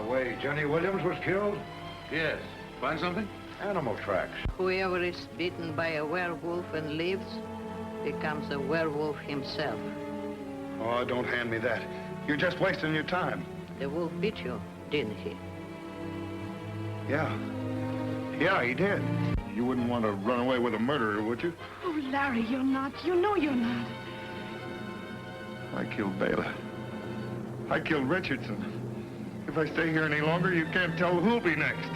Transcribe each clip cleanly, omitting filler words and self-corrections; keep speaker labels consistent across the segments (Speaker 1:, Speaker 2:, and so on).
Speaker 1: The way Jenny Williams was killed?
Speaker 2: Yes. Find something?
Speaker 1: Animal tracks.
Speaker 3: Whoever is bitten by a werewolf and lives becomes a werewolf himself.
Speaker 1: Oh, don't hand me that. You're just wasting your time.
Speaker 3: The wolf bit you, didn't he?
Speaker 1: Yeah. Yeah, he did. You wouldn't want to run away with a murderer, would you?
Speaker 4: Oh, Larry, you're not. You know you're not.
Speaker 1: I killed Bela. I killed Richardson. If I stay here any longer, you can't tell who'll be next.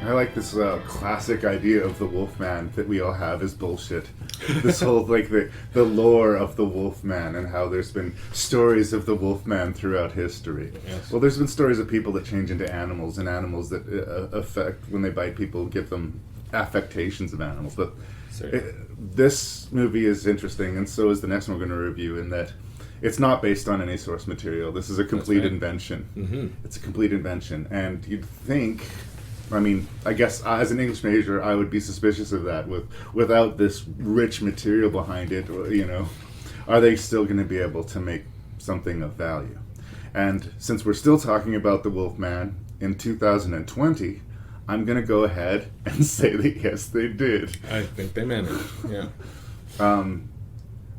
Speaker 5: I like this classic idea of the Wolfman that we all have is bullshit. This whole, like, the lore of the Wolfman and how there's been stories of the Wolfman throughout history.
Speaker 6: Yes.
Speaker 5: Well, there's been stories of people that change into animals, and animals that affect, when they bite people, give them affectations of animals. But this movie is interesting, and so is the next one we're going to review, in that it's not based on any source material. This is a complete invention. Mm-hmm. It's a complete invention, and you'd think... I mean, I guess as an English major, I would be suspicious of that. Without this rich material behind it, you know, are they still going to be able to make something of value? And since we're still talking about the Wolfman in 2020, I'm going to go ahead and say that yes, they did.
Speaker 6: I think they managed, yeah.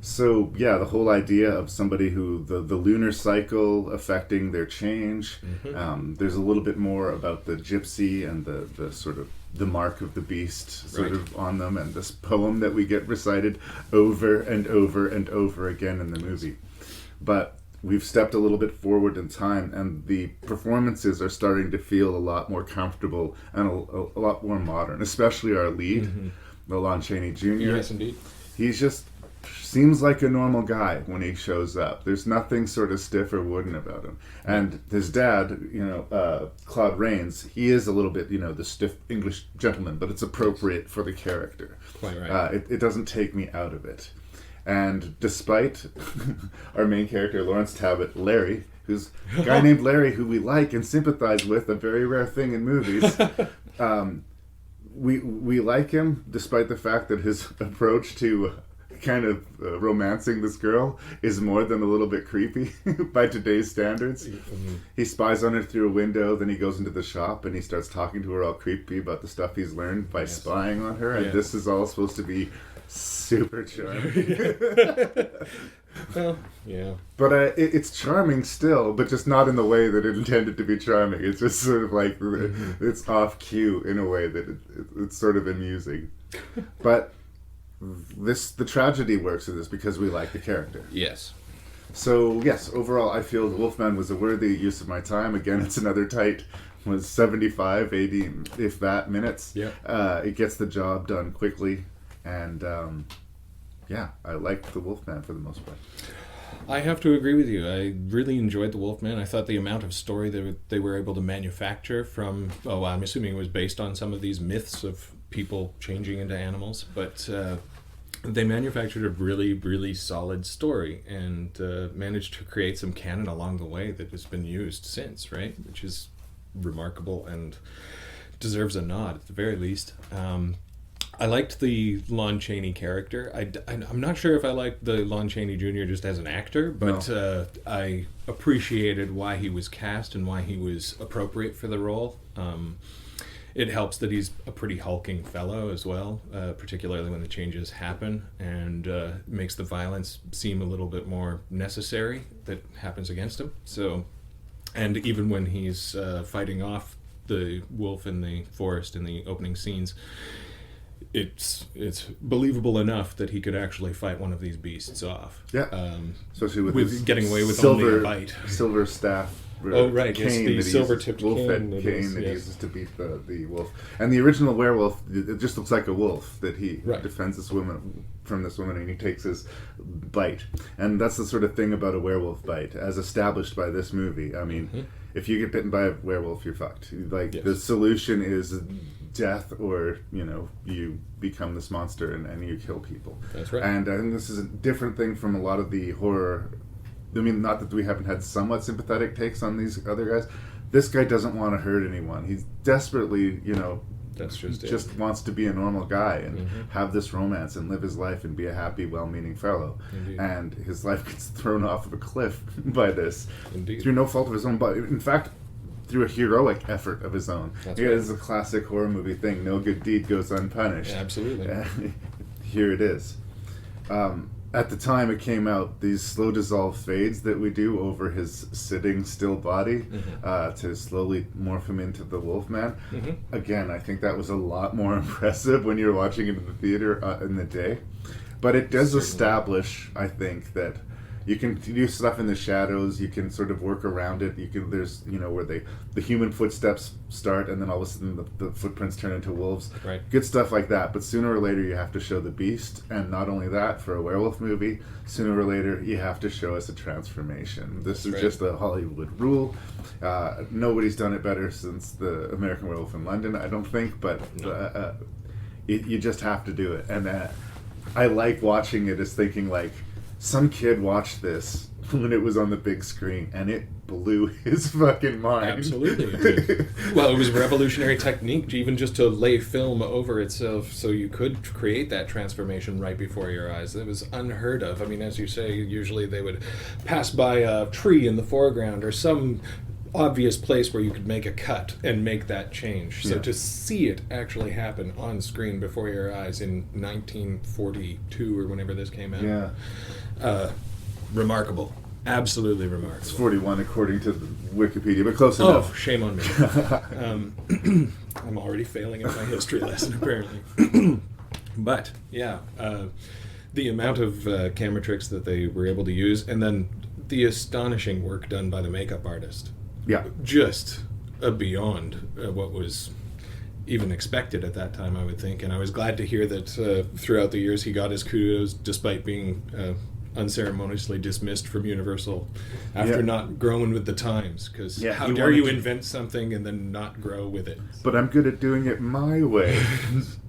Speaker 5: So, yeah, the whole idea of somebody who, the lunar cycle affecting their change, there's a little bit more about the gypsy and the sort of the mark of the beast sort of on them, and this poem that we get recited over and over and over again in the movie. But we've stepped a little bit forward in time, and the performances are starting to feel a lot more comfortable and a lot more modern, especially our lead, Lon Chaney Jr.
Speaker 6: Yes, indeed.
Speaker 5: He's just... seems like a normal guy when he shows up. There's nothing sort of stiff or wooden about him. And his dad, you know, Claude Rains, he is a little bit, you know, the stiff English gentleman, but it's appropriate for the character.
Speaker 6: Quite right.
Speaker 5: It doesn't take me out of it. And despite our main character, Lawrence Talbot, Larry, who's a guy named Larry who we like and sympathize with, a very rare thing in movies, we like him despite the fact that his approach to... kind of romancing this girl is more than a little bit creepy by today's standards. He spies on her through a window, then he goes into the shop and he starts talking to her all creepy about the stuff he's learned by spying on her, and this is all supposed to be super charming.
Speaker 6: Well, yeah.
Speaker 5: But it's charming still, but just not in the way that it intended to be charming. It's just sort of like, it's off cue in a way that it's sort of amusing. But... the tragedy works in this because we like the character.
Speaker 6: Yes.
Speaker 5: So, yes, overall, I feel The Wolfman was a worthy use of my time. Again, it's another tight, was 75, 80, if that, minutes.
Speaker 6: Yeah.
Speaker 5: It gets the job done quickly. And, yeah, I liked The Wolfman for the most part.
Speaker 6: I have to agree with you. I really enjoyed The Wolfman. I thought the amount of story that they were able to manufacture from... Oh, I'm assuming it was based on some of these myths of people changing into animals. But... they manufactured a really, really solid story and managed to create some canon along the way that has been used since, right? Which is remarkable and deserves a nod at the very least. I liked the Lon Chaney character. I'm not sure if I liked the Lon Chaney Jr. just as an actor, but I appreciated why he was cast and why he was appropriate for the role. It helps that he's a pretty hulking fellow as well, particularly when the changes happen, and makes the violence seem a little bit more necessary that happens against him. So, and even when he's fighting off the wolf in the forest in the opening scenes, it's believable enough that he could actually fight one of these beasts off.
Speaker 5: Yeah, especially with
Speaker 6: getting away with only a bite.
Speaker 5: Silver staff.
Speaker 6: Oh, right,
Speaker 5: cane,
Speaker 6: yes, the silver-tipped
Speaker 5: wolf
Speaker 6: cane
Speaker 5: that he uses to beat the wolf. And the original werewolf, it just looks like a wolf that he defends this woman from this woman, and he takes his bite. And that's the sort of thing about a werewolf bite, as established by this movie. I mean, if you get bitten by a werewolf, you're fucked. Like, the solution is death, or, you know, you become this monster and you kill people.
Speaker 6: That's right.
Speaker 5: And I think this is a different thing from a lot of the horror I mean, not that we haven't had somewhat sympathetic takes on these other guys. This guy doesn't want to hurt anyone. He's desperately,
Speaker 6: That's just it.
Speaker 5: just wants to be a normal guy and have this romance and live his life and be a happy, well-meaning fellow.
Speaker 6: Indeed.
Speaker 5: And his life gets thrown off of a cliff by this.
Speaker 6: Indeed.
Speaker 5: Through no fault of his own, but in fact, through a heroic effort of his own.
Speaker 6: That's
Speaker 5: It
Speaker 6: right.
Speaker 5: is a classic horror movie thing. No good deed goes unpunished.
Speaker 6: Absolutely.
Speaker 5: Here it is. At the time it came out, these slow dissolve fades that we do over his sitting still body to slowly morph him into the Wolfman. Again, I think that was a lot more impressive when you're watching it in the theater in the day. But it does establish, I think, that you can do stuff in the shadows. You can sort of work around it. There's where the human footsteps start, and then all of a sudden the footprints turn into wolves.
Speaker 6: Right.
Speaker 5: Good stuff like that. But sooner or later you have to show the beast, and not only that, for a werewolf movie, sooner or later you have to show us a transformation. This is
Speaker 6: right.
Speaker 5: just a Hollywood rule. Nobody's done it better since the American Werewolf in London, I don't think. But you just have to do it, and I like watching it as thinking like, some kid watched this when it was on the big screen, and it blew his fucking mind.
Speaker 6: Absolutely. It did. Well, it was a revolutionary technique, even just to lay film over itself so you could create that transformation right before your eyes. It was unheard of. I mean, as you say, usually they would pass by a tree in the foreground or some obvious place where you could make a cut and make that change. So to see it actually happen on screen before your eyes in 1942 or whenever this came out, remarkable. Absolutely remarkable.
Speaker 5: It's 41 according to the Wikipedia, but close enough.
Speaker 6: Oh, shame on me. I'm already failing at my history lesson, apparently. But, the amount of camera tricks that they were able to use, and then the astonishing work done by the makeup artist.
Speaker 5: Yeah.
Speaker 6: Just beyond what was even expected at that time, I would think. And I was glad to hear that throughout the years he got his kudos despite being unceremoniously dismissed from Universal after not growing with the times. Because how dare you invent something and then not grow with it?
Speaker 5: But I'm good at doing it my way.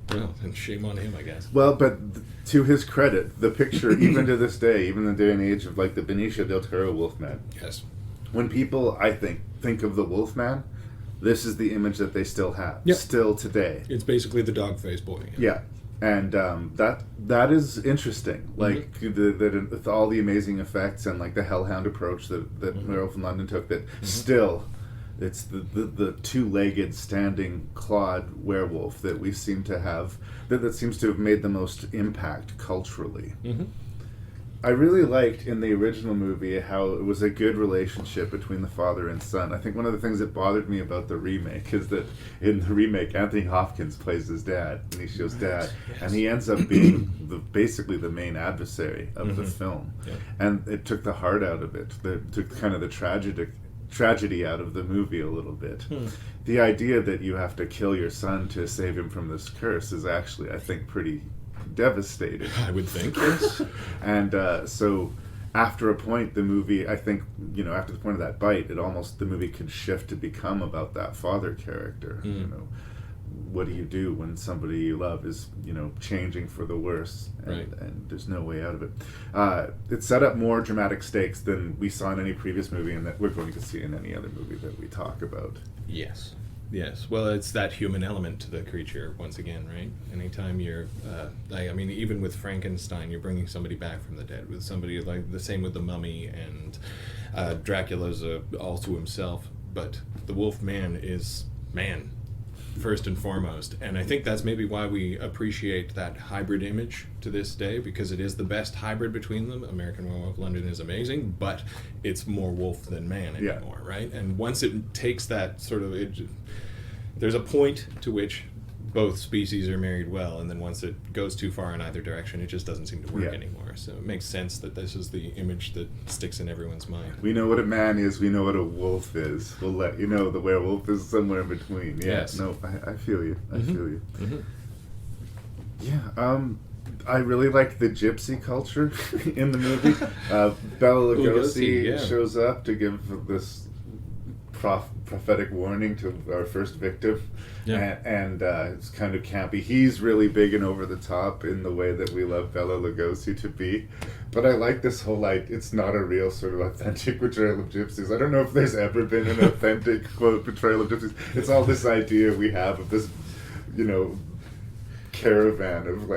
Speaker 6: Well, and shame on him, I guess.
Speaker 5: Well, but to his credit, the picture, even to this day, even in the day and age of like the Benicio del Toro Wolfman,
Speaker 6: Yes.
Speaker 5: when people, I think of the Wolfman, this is the image that they still have, still today.
Speaker 6: It's basically the dog face boy.
Speaker 5: Yeah, and that is interesting. Like with all the amazing effects and like the hellhound approach that Werewolf in London took, that still, it's the two-legged standing clawed werewolf that we seem to have, that seems to have made the most impact culturally. I really liked in the original movie how it was a good relationship between the father and son. I think one of the things that bothered me about the remake is that in the remake, Anthony Hopkins plays his dad, and he shows dad, and he ends up being basically the main adversary of the film. Yeah. And it took the heart out of it. It took kind of the tragedy out of the movie a little bit. The idea that you have to kill your son to save him from this curse is actually, I think, pretty devastating.
Speaker 6: I would think, yes.
Speaker 5: And so after a point, the movie, I think, after the point of that bite, the movie can shift to become about that father character. What do you do when somebody you love is, changing for the worse, and there's no way out of it. It set up more dramatic stakes than we saw in any previous movie, and that we're going to see in any other movie that we talk about.
Speaker 6: Yes. Well, it's that human element to the creature once again, right? Anytime you're, even with Frankenstein, you're bringing somebody back from the dead. With somebody like the same with the Mummy, and Dracula's all to himself. But the Wolfman is man, first and foremost. And I think that's maybe why we appreciate that hybrid image to this day, because it is the best hybrid between them. American Werewolf London is amazing, but it's more wolf than man anymore, right? And once it takes that sort of... there's a point to which both species are married well, and then once it goes too far in either direction, it just doesn't seem to work anymore. So it makes sense that this is the image that sticks in everyone's mind.
Speaker 5: We know what a man is, we know what a wolf is. We'll let you know the werewolf is somewhere in between.
Speaker 6: Yes.
Speaker 5: No, I feel you. I feel you. Yeah, I really liked the gypsy culture in the movie. Bela Lugosi shows up to give this prophetic warning to our first victim.
Speaker 6: Yeah.
Speaker 5: And it's kind of campy. He's really big and over the top in the way that we love Bela Lugosi to be. But I like this whole, it's not a real sort of authentic portrayal of gypsies. I don't know if there's ever been an authentic, quote, portrayal of gypsies. It's all this idea we have of this, caravan of,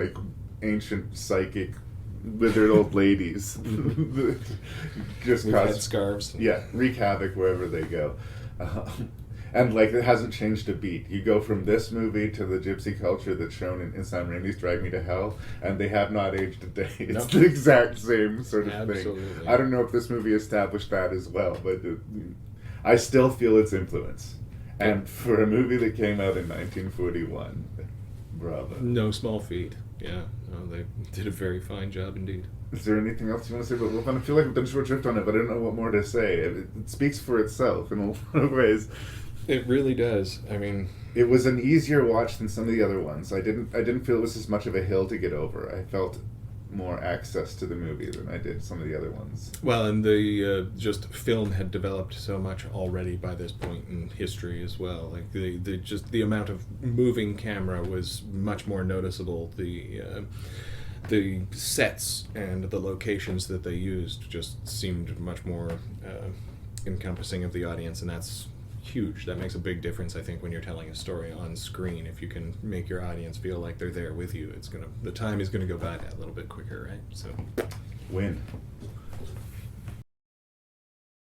Speaker 5: ancient psychic withered old ladies. Just
Speaker 6: We've had scarves.
Speaker 5: Yeah, wreak havoc wherever they go. And it hasn't changed a beat. You go from this movie to the gypsy culture that's shown in Sam Raimi's Drag Me to Hell, and they have not aged a day. It's the exact same sort of
Speaker 6: Absolutely.
Speaker 5: thing. I don't know if this movie established that as well, but I still feel its influence. And for a movie that came out in 1941, bravo.
Speaker 6: No small feat. Yeah, no, they did a very fine job indeed.
Speaker 5: Is there anything else you want to say about Wolfman? I feel like we've done short drift on it, but I don't know what more to say. It speaks for itself in a lot of ways.
Speaker 6: It really does. I mean,
Speaker 5: it was an easier watch than some of the other ones. I didn't feel it was as much of a hill to get over. I felt more access to the movie than I did some of the other ones.
Speaker 6: Well, and the just film had developed so much already by this point in history as well. Like the amount of moving camera was much more noticeable. The sets and the locations that they used just seemed much more encompassing of the audience, and that's huge. That makes a big difference, I think, when you're telling a story on screen. If you can make your audience feel like they're there with you, the time is gonna go by that little bit quicker, right? So,
Speaker 5: win.